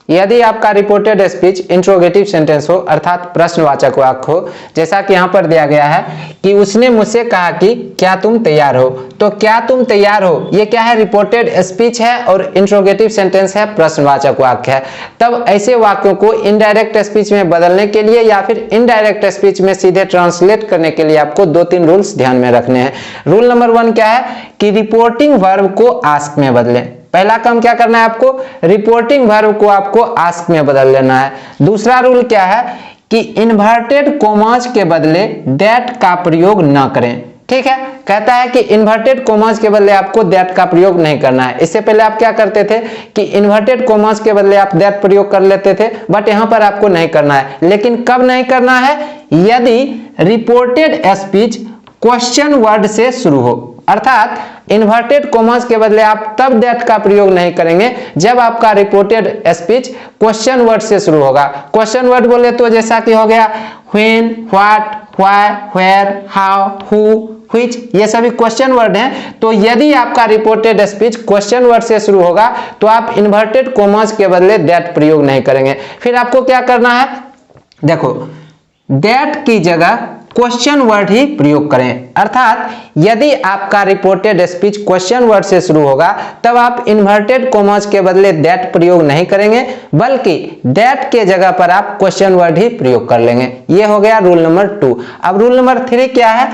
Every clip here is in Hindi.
यदि आपका रिपोर्टेड स्पीच इंट्रोगेटिव सेंटेंस हो अर्थात प्रश्नवाचक वाक्य हो, जैसा कि यहाँ पर दिया गया है कि उसने मुझसे कहा कि क्या तुम तैयार हो, तो क्या तुम तैयार हो ये क्या है, रिपोर्टेड स्पीच है और इंट्रोगेटिव सेंटेंस है, प्रश्नवाचक वाक्य है। तब ऐसे वाक्यों को इनडायरेक्ट स्पीच में बदलने के लिए या फिर इनडायरेक्ट स्पीच में सीधे ट्रांसलेट करने के लिए आपको 2-3 रूल्स ध्यान में रखने हैं। रूल नंबर 1 क्या है कि रिपोर्टिंग वर्ब को आस्क में बदलें। पहला काम क्या करना है आपको, रिपोर्टिंग वर्ब को आपको आस्क में बदल लेना है। दूसरा रूल क्या है कि इन्वर्टेड कोमास के बदले दैट का प्रयोग ना करें। ठीक है, कहता है कि इन्वर्टेड कोमास के बदले आपको दैट का प्रयोग नहीं करना है। इससे पहले आप क्या करते थे कि इन्वर्टेड कोमास के बदले आप दैट प्रयोग कर लेते थे, बट यहां पर आपको नहीं करना है। लेकिन कब नहीं करना है, यदि रिपोर्टेड स्पीच क्वेश्चन वर्ड से शुरू हो, अर्थात इन्वर्टेड कोमास के बदले आप तब दैट का प्रयोग नहीं करेंगे जब आपका रिपोर्टेड स्पीच क्वेश्चन वर्ड से शुरू होगा। क्वेश्चन वर्ड बोले तो जैसा कि हो गया when, what, why, where, how, who, which, ये सभी क्वेश्चन वर्ड हैं। तो यदि आपका रिपोर्टेड स्पीच क्वेश्चन वर्ड से शुरू होगा तो आप इन्वर्टेड कोमास के बदले दैट प्रयोग नहीं करेंगे। फिर आपको क्या करना है, देखो दैट की जगह क्वेश्चन वर्ड ही प्रयोग करें। अर्थात यदि आपका रिपोर्टेड स्पीच क्वेश्चन वर्ड से शुरू होगा तब आप इन्वर्टेड कोमास के बदले दैट प्रयोग नहीं करेंगे, बल्कि दैट के जगह पर आप क्वेश्चन वर्ड ही प्रयोग कर लेंगे। ये हो गया रूल नंबर 2। अब रूल नंबर 3 क्या है,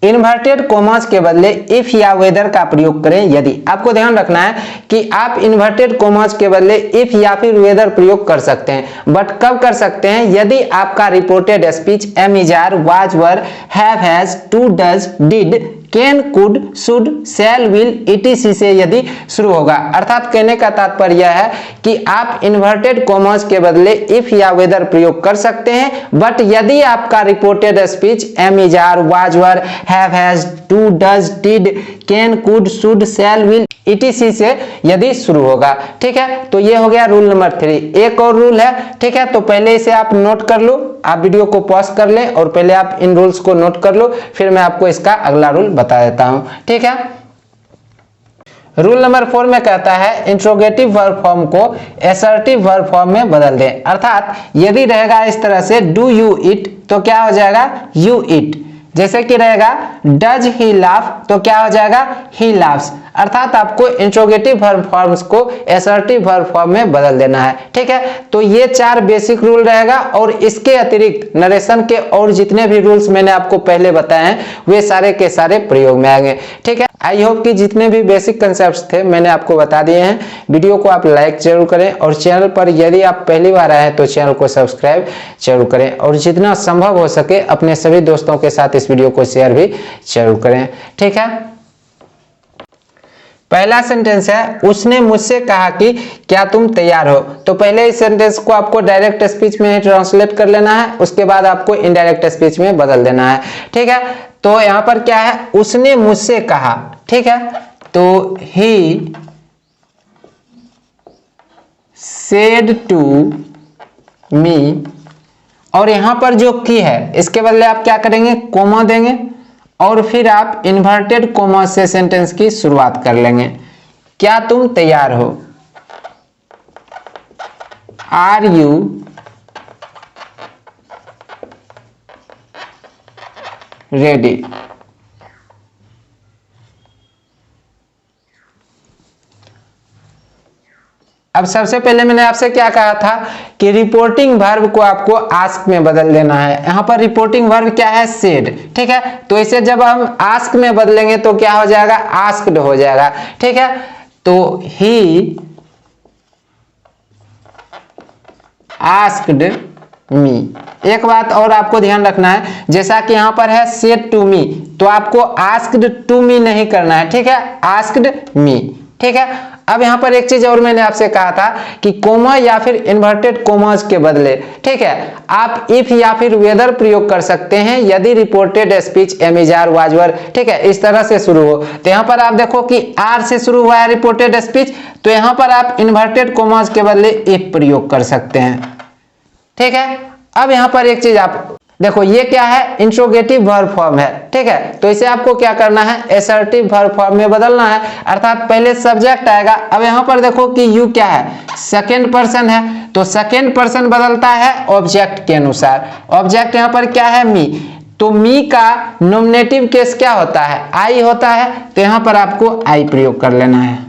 इन्वर्टेड कोमास के बदले इफ या वेदर का प्रयोग करें। यदि आपको ध्यान रखना है कि आप इन्वर्टेड कोमास के बदले इफ या फिर वेदर प्रयोग कर सकते हैं, बट कब कर सकते हैं, यदि आपका reported speech am, is, are, was, were, have, has, to, does, did, can, could, should, shall, will, etc से यदि शुरू होगा। अर्थात कहने का तात्पर्य है कि आप इन्वर्टेड कोमास के बदले इफ या वेदर प्रयोग कर सकते हैं, बट यदि आपका reported speech am, is, are, was, were, have, has, to, does, did, can, could, should, shall, will, etc से यदि शुरू होगा। ठीक है, तो ये हो गया रूल नंबर 3। एक और रूल है, ठीक है, तो पहले इसे आप नोट कर लो, आप वीडियो को पॉज कर ले और पहले आप इन रूल्स को नोट कर लो, फिर मैं आपको इसका अगला रूल बता देता हूं। ठीक है, रूल नंबर 4 में कहता है इंट्रोगेटिव वर्ब फॉर्म को असर्टिव वर्ब फॉर्म में बदल दें। अर्थात यदि रहेगा इस तरह से डू यू ईट तो क्या हो जाएगा, यू ईट। जैसे कि रहेगा डज ही लाफ तो क्या हो जाएगा, ही लाफ्स। अर्थात आपको इंट्रोगेटिव वर्ब फॉर्म्स को असर्टिव वर्ब फॉर्म में बदल देना है। ठीक है, तो ये 4 बेसिक रूल रहेगा और इसके अतिरिक्त नरेशन के और जितने भी रूल्स मैंने आपको पहले बताए हैं वे सारे के सारे प्रयोग में आएंगे। ठीक है, आई होप कि जितने भी बेसिक कंसेप्ट्स थे मैंने आपको बता दिए हैं। वीडियो को आप लाइक जरूर करें और चैनल पर यदि आप पहली बार आए हैं तो चैनल को सब्सक्राइब जरूर करें और जितना संभव हो सके अपने सभी दोस्तों के साथ इस वीडियो को शेयर भी जरूर करें। ठीक है, पहला सेंटेंस है उसने मुझसे कहा कि क्या तुम तैयार हो। तो पहले इस सेंटेंस को आपको डायरेक्ट स्पीच में ट्रांसलेट कर लेना है, उसके बाद आपको इनडायरेक्ट स्पीच में बदल देना है। ठीक है, तो यहां पर क्या है, उसने मुझसे कहा। ठीक है, तो ही सेड टू मी, और यहां पर जो की है इसके बदले आप क्या करेंगे, कोमा देंगे और फिर आप इन्वर्टेड कोमा से सेंटेंस की शुरुआत कर लेंगे। क्या तुम तैयार हो, आर यू रेडी। अब सबसे पहले मैंने आपसे क्या कहा था कि रिपोर्टिंग वर्ब को आपको आस्क में बदल देना है। यहां पर रिपोर्टिंग वर्ब क्या है, सेड। ठीक है, तो इसे जब हम आस्क में बदलेंगे तो क्या हो जाएगा, आस्क्ड हो जाएगा। ठीक है, तो ही आस्क्ड मी। एक बात और आपको ध्यान रखना है, जैसा कि यहां पर है सेड टू मी, तो आपको आस्क्ड टू मी नहीं करना है। ठीक है, आस्क्ड मी। ठीक है, अब यहां पर एक चीज और मैंने आपसे कहा था कि कोमा या फिर इन्वर्टेड कोमास के बदले, ठीक है, आप इफ या फिर वेदर प्रयोग कर सकते हैं यदि reported speech am, is, are, was, were, ठीक है, इस तरह से शुरू हो। तो यहां पर आप देखो कि आर से शुरू हुआ है रिपोर्टेड स्पीच, तो यहां पर आप इन्वर्टेड कोमास के बदले इफ प्रयोग कर सकते हैं। ठीक है, अब यहां पर एक चीज आप देखो ये क्या है, इंट्रोगेटिव वर्ब फॉर्म है, ठीक है। तो इसे आपको क्या करना है, एसर्टिव वर्ब फॉर्म में बदलना है, अर्थात पहले सब्जेक्ट आएगा। अब यहाँ पर देखो कि यू क्या है, सेकेंड पर्सन है, तो सेकेंड पर्सन बदलता है ऑब्जेक्ट के अनुसार। ऑब्जेक्ट यहाँ पर क्या है, मी, तो मी का नॉमिनेटिव केस क्या होता है, आई होता है, तो यहाँ पर आपको आई प्रयोग कर लेना है।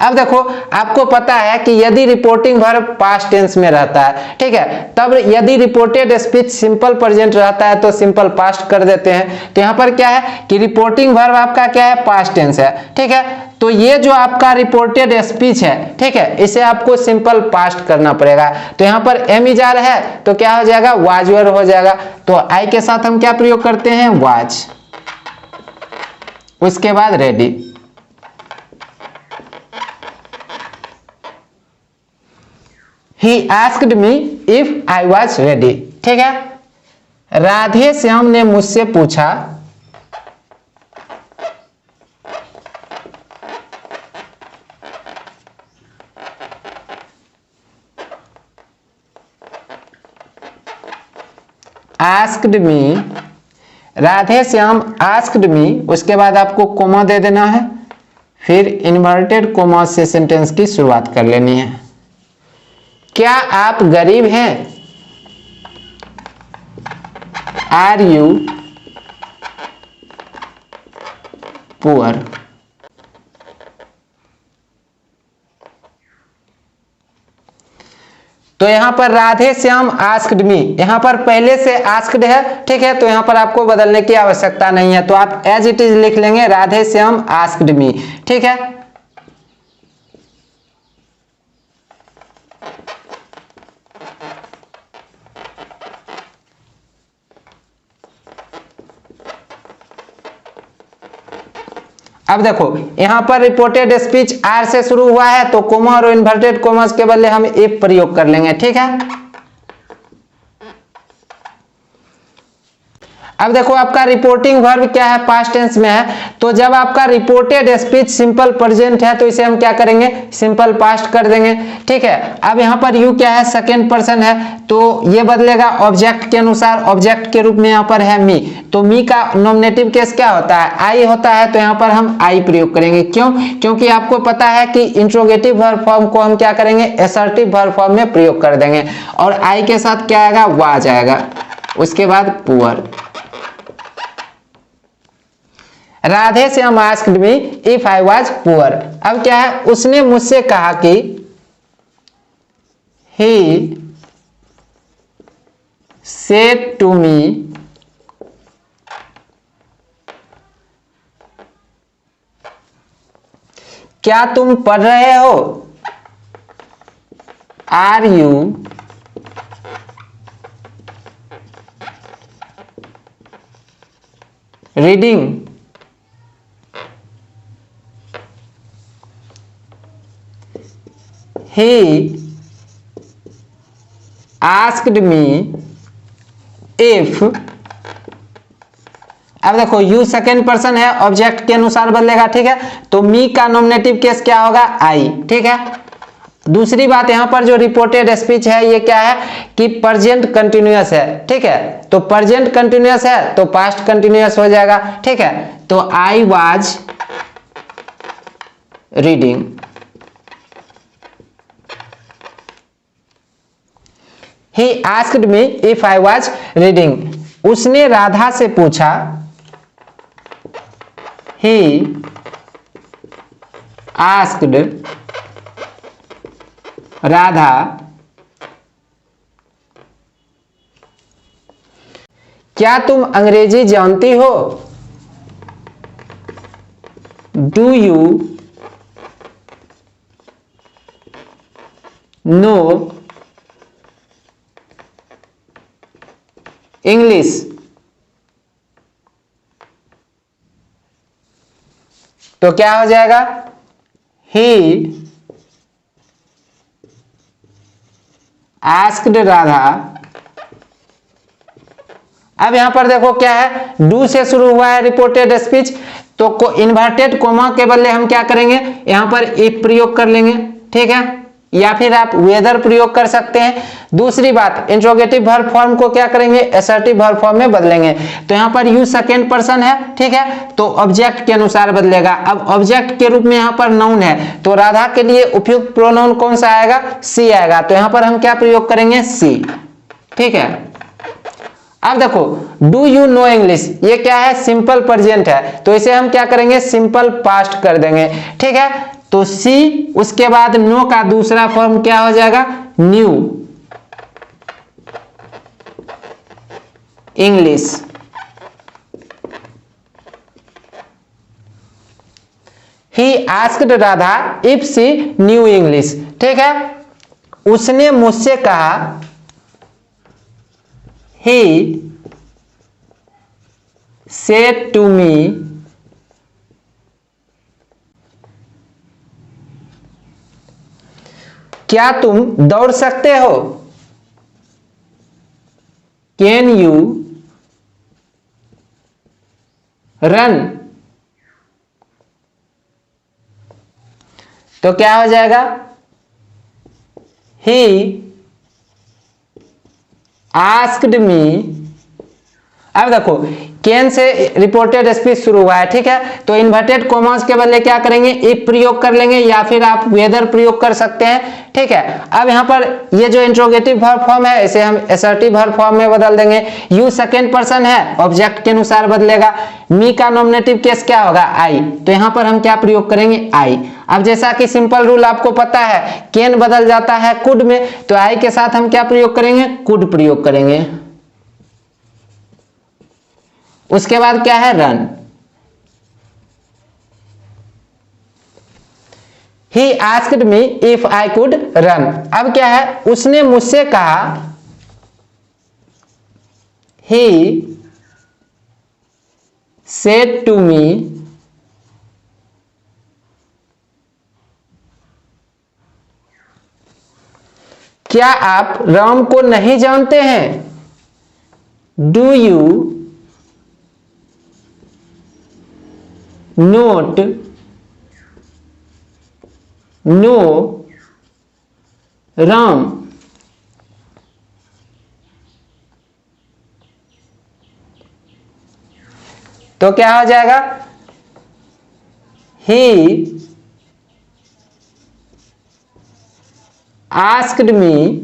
अब देखो आपको पता है कि यदि रिपोर्टिंग वर्ब पास्ट टेंस में रहता है, ठीक है, तब यदि रिपोर्टेड स्पीच सिंपल प्रेजेंट रहता है तो सिंपल पास्ट कर देते हैं। तो यहाँ पर क्या है कि रिपोर्टिंग वर्ब आपका क्या है, पास्ट टेंस है, ठीक है। तो ये जो आपका रिपोर्टेड स्पीच है, ठीक है, इसे आपको सिंपल पास्ट करना पड़ेगा। तो यहाँ पर एम इजार है तो क्या हो जाएगा, वाज वर हो जाएगा। तो आई के साथ हम क्या प्रयोग करते हैं, वाज, उसके बाद ready. He asked me if I was ready, ठीक है। राधे श्याम ने मुझसे पूछा asked me, Radhe Shyam asked me, उसके बाद आपको कोमा दे देना है, फिर इन्वर्टेड कोमा से सेंटेंस की शुरुआत कर लेनी है। क्या आप गरीब हैं, आर यू पुअर। तो यहां पर राधे श्याम आस्क्ड मी, यहां पर पहले से आस्क्ड है, ठीक है, तो यहां पर आपको बदलने की आवश्यकता नहीं है, तो आप एज इट इज लिख लेंगे, राधे श्याम आस्क्ड मी, ठीक है। अब देखो यहां पर रिपोर्टेड स्पीच आर से शुरू हुआ है, तो कोमा और इन्वर्टेड कोमास के बदले हम इफ प्रयोग कर लेंगे, ठीक है। अब देखो आपका रिपोर्टिंग वर्ब क्या है, पास्ट टेंस में है, तो जब आपका रिपोर्टेड स्पीच सिंपल प्रेजेंट है तो इसे हम क्या करेंगे, सिंपल पास्ट कर देंगे, ठीक है। अब यहाँ पर यू क्या है, सेकेंड पर्सन है, तो ये बदलेगा ऑब्जेक्ट के अनुसार, ऑब्जेक्ट के रूप में यहाँ पर है मी, तो मी का नॉमिनेटिव केस क्या होता है, आई होता है, तो यहाँ पर हम आई प्रयोग करेंगे। क्यों, क्योंकि आपको पता है कि इंट्रोगेटिव वर्ब फॉर्म को हम क्या करेंगे, एसर्टिव वर्ब फॉर्म में प्रयोग कर देंगे, और आई के साथ क्या आएगा, वाज आएगा, उसके बाद poor. Radhe Shyam asked me if I was poor. अब क्या है, उसने मुझसे कहा कि ही सेड टू मी क्या तुम पढ़ रहे हो, are you reading. He asked me if, अब देखो यू सेकेंड पर्सन है, ऑब्जेक्ट के अनुसार बदलेगा, ठीक है, तो मी का नॉमिनेटिव केस क्या होगा, आई, ठीक है। दूसरी बात यहाँ पर जो रिपोर्टेड स्पीच है ये क्या है कि प्रेजेंट कंटिन्यूअस है, ठीक है, तो प्रेजेंट कंटिन्यूअस है तो पास्ट कंटिन्यूअस हो जाएगा, ठीक है। तो I was reading. He asked me if I was reading. उसने राधा से पूछा, He asked राधा क्या तुम अंग्रेजी जानती हो, Do you know इंग्लिश। तो क्या हो जाएगा, ही आस्क्ड राधा। अब यहां पर देखो क्या है, डू से शुरू हुआ है रिपोर्टेड स्पीच, तो इन्वर्टेड कोमा के बदले हम क्या करेंगे, यहां पर इफ प्रयोग कर लेंगे, ठीक है। या फिर आप वेदर प्रयोग कर सकते हैं। दूसरी बात, इंट्रोगेटिव वर्ब फॉर्म को क्या करेंगे, असर्टिव वर्ब फॉर्म में बदलेंगे। तो यहाँ पर यू सेकेंड पर्सन है, ठीक है, तो ऑब्जेक्ट के अनुसार बदलेगा। अब ऑब्जेक्ट के रूप में यहाँ पर नाउन है, तो राधा के लिए उपयुक्त प्रोनाउन कौन सा आएगा, सी आएगा। तो यहाँ पर हम क्या प्रयोग करेंगे, सी, ठीक है। अब देखो, डू यू नो इंग्लिश, ये क्या है, सिंपल प्रेजेंट है, तो इसे हम क्या करेंगे, सिंपल पास्ट कर देंगे, ठीक है। तो सी, उसके बाद नो का दूसरा फॉर्म क्या हो जाएगा, knew English. He asked Radha if she knew English, ठीक है। उसने मुझसे कहा, ही said to me क्या तुम दौड़ सकते हो, कैन यू रन। तो क्या हो जाएगा, ही आस्क्ड मी। अब देखो, कैन से रिपोर्टेड स्पीच शुरू हुआ है, ठीक है, तो इन्वर्टेड कॉमास के बदले क्या करेंगे, इफ प्रयोग कर लेंगे या फिर आप वेदर प्रयोग कर सकते हैं, ठीक है। अब यहाँ पर ये जो इंट्रोगेटिव वर्ब फॉर्म है, इसे हम असर्टिव वर्ब फॉर्म में बदल देंगे। यू सेकेंड पर्सन है, ऑब्जेक्ट के अनुसार बदलेगा। मी का नॉमिनेटिव केस क्या होगा, आई, तो यहाँ पर हम क्या प्रयोग करेंगे, आई। अब जैसा कि सिंपल रूल आपको पता है, कैन बदल जाता है कुड में, तो आई के साथ हम क्या प्रयोग करेंगे, कुड प्रयोग करेंगे। उसके बाद क्या है, run. He asked me if I could run। अब क्या है, उसने मुझसे कहा, He said to me क्या आप राम को नहीं जानते हैं, do you not know Ram. तो क्या हो जाएगा, ही आस्क्ड मी।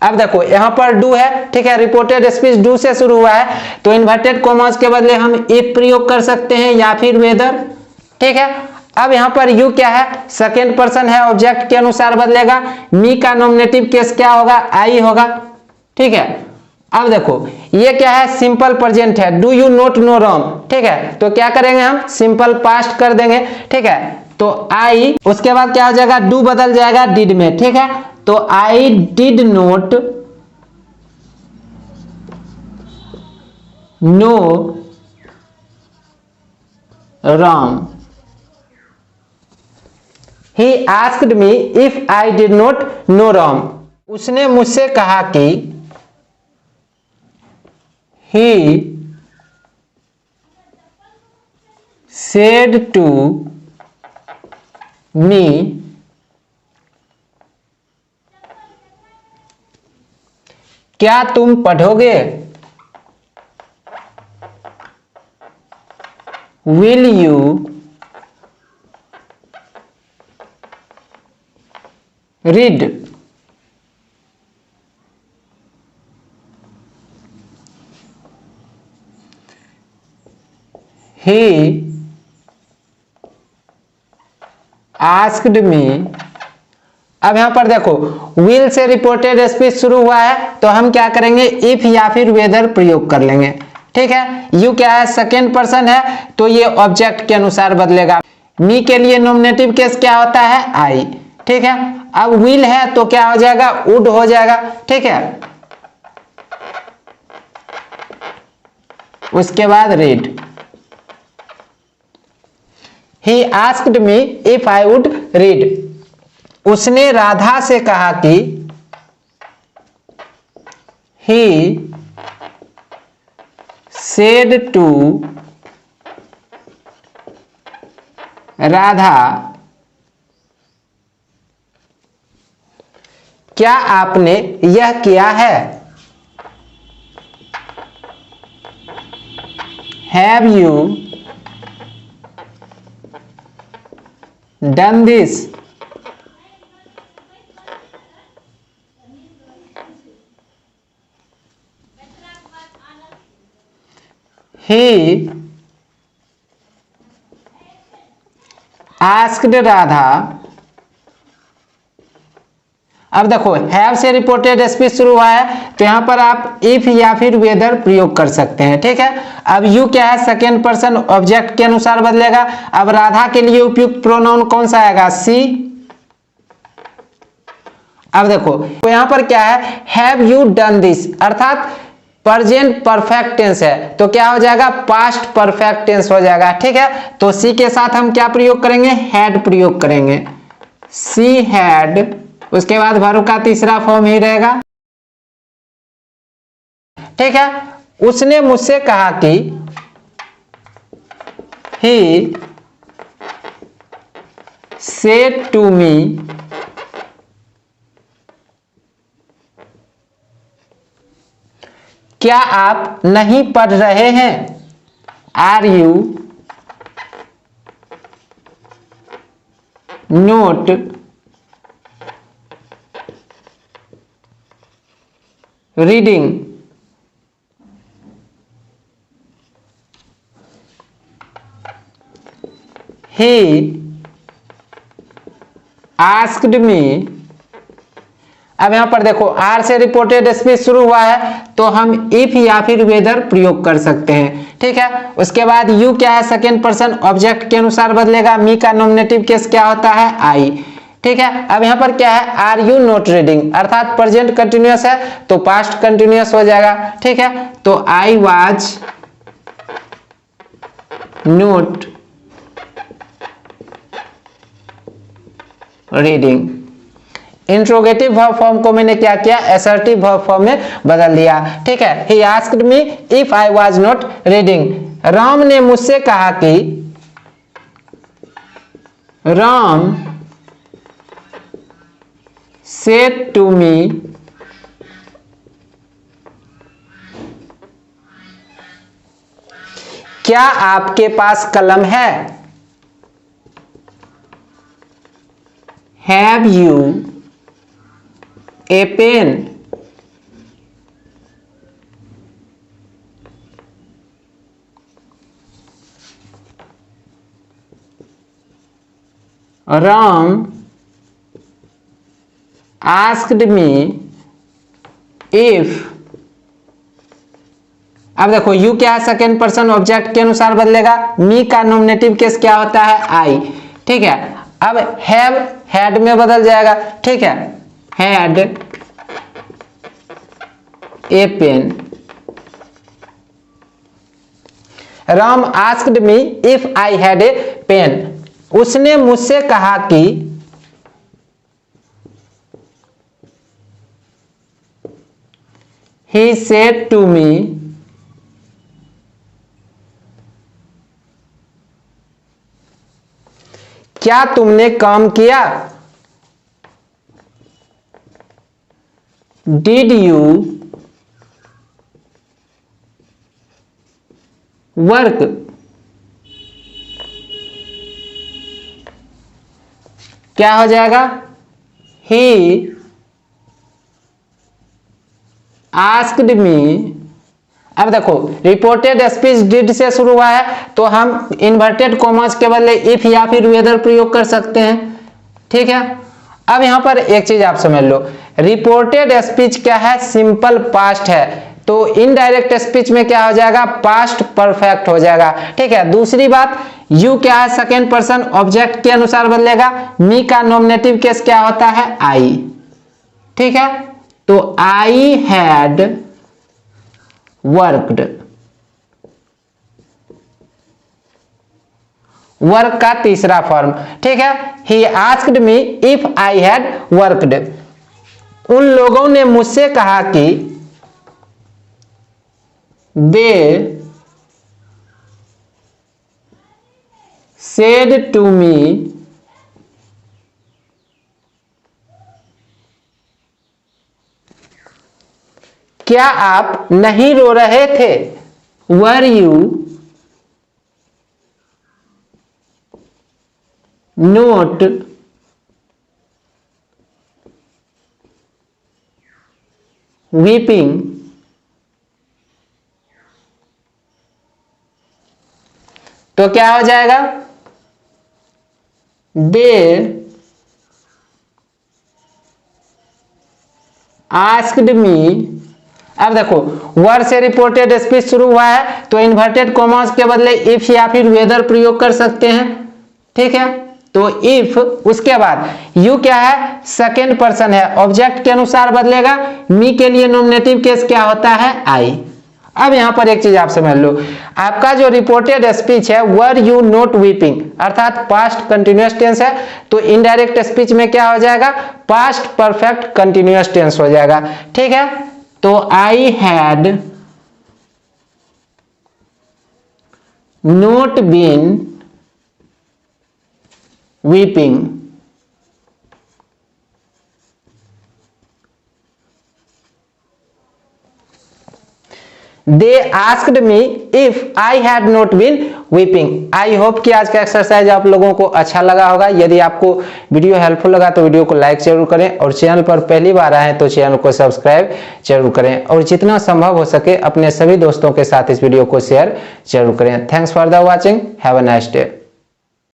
अब देखो यहां पर डू है, ठीक है, रिपोर्टेड स्पीच डू से शुरू हुआ है, तो इन्वर्टेड कॉमास के बदले हम इफ प्रयोग कर सकते हैं या फिर वेदर, ठीक है। अब यहां पर यू क्या है, सेकेंड पर्सन है, ऑब्जेक्ट के अनुसार बदलेगा। मी का नॉमिनेटिव केस क्या होगा, आई होगा, ठीक है। अब देखो ये क्या है, सिंपल प्रेजेंट है, do you not know Ram, ठीक है, तो क्या करेंगे हम, सिंपल पास्ट कर देंगे, ठीक है। तो आई, उसके बाद क्या हो जाएगा, डू बदल जाएगा डिड में, ठीक है। तो I did not know Ram. He asked me if I did not know Ram। उसने मुझसे कहा कि, He said to me क्या तुम पढ़ोगे, Will you read। He asked me। अब यहां पर देखो, विल से रिपोर्टेड स्पीच शुरू हुआ है, तो हम क्या करेंगे, इफ या फिर वेदर प्रयोग कर लेंगे, ठीक है। यू क्या है, सेकेंड पर्सन है, तो ये ऑब्जेक्ट के अनुसार बदलेगा। मी के लिए नॉमिनेटिव केस क्या होता है, आई, ठीक है। अब विल है तो क्या हो जाएगा, वुड हो जाएगा, ठीक है। उसके बाद read. He asked me if I would read. उसने राधा से कहा कि, ही सेड टू राधा क्या आपने यह किया है? Have you done this? He asked Radha. अब देखो हैव से रिपोर्टेड स्पीच शुरू हुआ है तो यहां पर आप इफ या फिर वेदर प्रयोग कर सकते हैं, ठीक है। अब यू क्या है, सेकेंड पर्सन ऑब्जेक्ट के अनुसार बदलेगा। अब राधा के लिए उपयुक्त प्रोनाउन कौन सा आएगा? सी। अब देखो तो यहां पर क्या है, हैव यू डन दिस अर्थात प्रेजेंट परफेक्ट टेंस है तो क्या हो जाएगा, पास्ट परफेक्ट टेंस हो जाएगा, ठीक है। तो सी के साथ हम क्या प्रयोग करेंगे, हैड प्रयोग करेंगे। सी हैड, उसके बाद वर्ब का तीसरा फॉर्म ही रहेगा, ठीक है। उसने मुझसे कहा कि ही सेड टू मी क्या आप नहीं पढ़ रहे हैं? Are you not reading? He asked me. अब यहां पर देखो आर से रिपोर्टेड स्पीच शुरू हुआ है तो हम इफ या फिर वेदर प्रयोग कर सकते हैं, ठीक है। उसके बाद यू क्या है, सेकेंड पर्सन ऑब्जेक्ट के अनुसार बदलेगा। मी का नॉमिनेटिव केस क्या होता है, आई, ठीक है। अब यहां पर क्या है, आर यू नोट रीडिंग अर्थात प्रेजेंट कंटिन्यूअस है तो पास्ट कंटिन्यूअस हो जाएगा, ठीक है। तो I was note reading. Interrogative verb form को मैंने क्या किया, असर्टिव वर्ब फॉर्म में बदल दिया, ठीक है। ही asked me if I was not reading. Ram ने मुझसे कहा कि, राम सेड टू मी क्या आपके पास कलम है? Have you a pen? Ram asked me if. अब देखो यू क्या है, सेकेंड पर्सन ऑब्जेक्ट के अनुसार बदलेगा। मी का नॉमिनेटिव केस क्या होता है, आई, ठीक है। अब हैव हैड में बदल जाएगा, ठीक है। Had a pen. Ram asked me if I had a pen. उसने मुझसे कहा कि, ही सेड टू मी क्या तुमने काम किया? Did you work? क्या हो जाएगा, ही आस्क्ड मी। अब देखो रिपोर्टेड स्पीच डिड से शुरू हुआ है तो हम इन्वर्टेड कॉमास के बदले इफ या फिर वेदर प्रयोग कर सकते हैं, ठीक है। अब यहां पर एक चीज आप समझ लो, रिपोर्टेड स्पीच क्या है, सिंपल पास्ट है तो इनडायरेक्ट स्पीच में क्या हो जाएगा, पास्ट परफेक्ट हो जाएगा, ठीक है। दूसरी बात यू क्या है, सेकेंड पर्सन ऑब्जेक्ट के अनुसार बदलेगा। मी का नॉमिनेटिव केस क्या होता है, आई, ठीक है। तो आई हैड वर्कड, वर्क का तीसरा फॉर्म, ठीक है। ही asked me if I had worked. उन लोगों ने मुझसे कहा कि, दे सेड टू मी क्या आप नहीं रो रहे थे? Were you note weeping? तो क्या हो जाएगा? They asked me. अब देखो वर से रिपोर्टेड स्पीच शुरू हुआ है तो इन्वर्टेड कॉमास के बदले इफ या फिर वेदर प्रयोग कर सकते हैं, ठीक है। तो इफ, उसके बाद यू क्या है? सेकेंड पर्सन है, ऑब्जेक्ट के अनुसार बदलेगा। मी के लिए नॉमिनेटिव केस क्या होता है? आई। अब यहां पर एक चीज आप समझ लो, आपका जो रिपोर्टेड स्पीच है वर यू नोट वीपिंग अर्थात पास्ट कंटिन्यूअस टेंस है, तो इनडायरेक्ट स्पीच में क्या हो जाएगा? पास्ट परफेक्ट कंटिन्यूअस टेंस हो जाएगा, ठीक है। तो I had not been weeping. They asked me if I had not been weeping। I hope कि आज का एक्सरसाइज आप लोगों को अच्छा लगा होगा। यदि आपको वीडियो हेल्पफुल लगा तो वीडियो को लाइक जरूर करें और चैनल पर पहली बार आए तो चैनल को सब्सक्राइब जरूर करें और जितना संभव हो सके अपने सभी दोस्तों के साथ इस वीडियो को शेयर जरूर करें। Thanks for the watching, have a nice day.